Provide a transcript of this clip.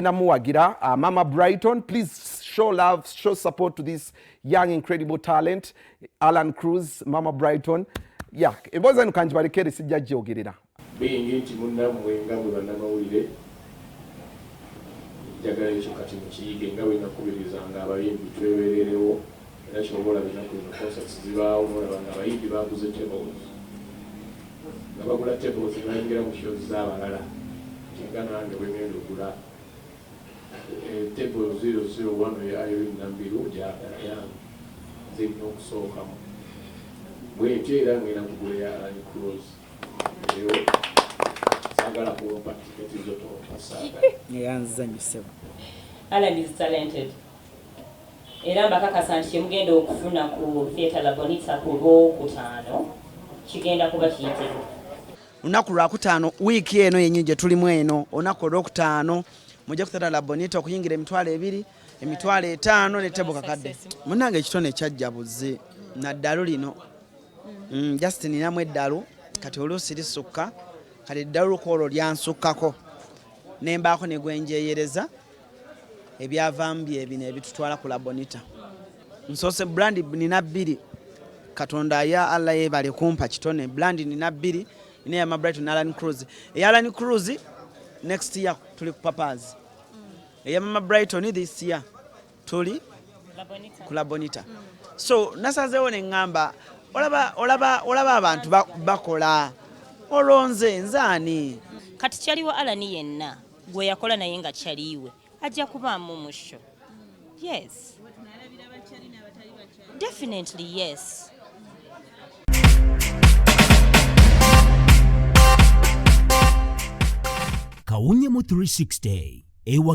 Mumuwagire, Mama Brighton, please show love, show support to this young incredible talent, Allan Cruz, Mama Brighton. Yeah, eboza nukanjibarekere sijja jogerera. Being nti munnamwe nga bwe bannamawulire njagala ekyo kati mukiyige nga bwe nakubirizanga abayimbi twebeererewo era kyobola binaku bino concerts zibaawo olaba nga abayimbi baguze tables nga bagula tables bayingira mu shows z'abalala nga nange bwegenda ogula table 001 eyayo nambiru yange zirina okusookamu bwentyo era ngenda kugula ya Allan Cruz sagala kuwapa tiketi zote opasaga yanzanyiseba. Allan is talented. Era mbakakasa nti mugenda okufuna ku theatre Labonita ku Lwokutaano kigenda kuba kiyitirivu. Lunaku Lwakutaano wiiki eno yennyini gye tulimu eno olunaku Olwokutaano mujja ku theatre Labonita okuyingira emitwalo 2, emitwalo 5 ne tebo kakadde. Munnange ekitone kyajjabuze naddalu lino. Justin ninamu eddalu kati oluusi lisukka kati eddalu lukoolo lyansukkako nembaako ne gwenjeeyereza ebyavambi ebino ebitutwala ku Labonita. Nsoose brand nina 2 Katonda ya Allah yebale kumpa kitone brand nina 2 ine ya Mama Brighton na Allan Cruz. Eya Allan Cruz next year tuli ku Papas. Eya Mama Brighton this year tuli ku Labonita. So nasazeewo ne ngamba olaba abantu bakola olonze nzaani Kati kyaliwo Allan yenna gwe yakola naye nga kyaliwe ajja kubaamu musho. Yes. Definitely yes. Kawunyemu 360 ewa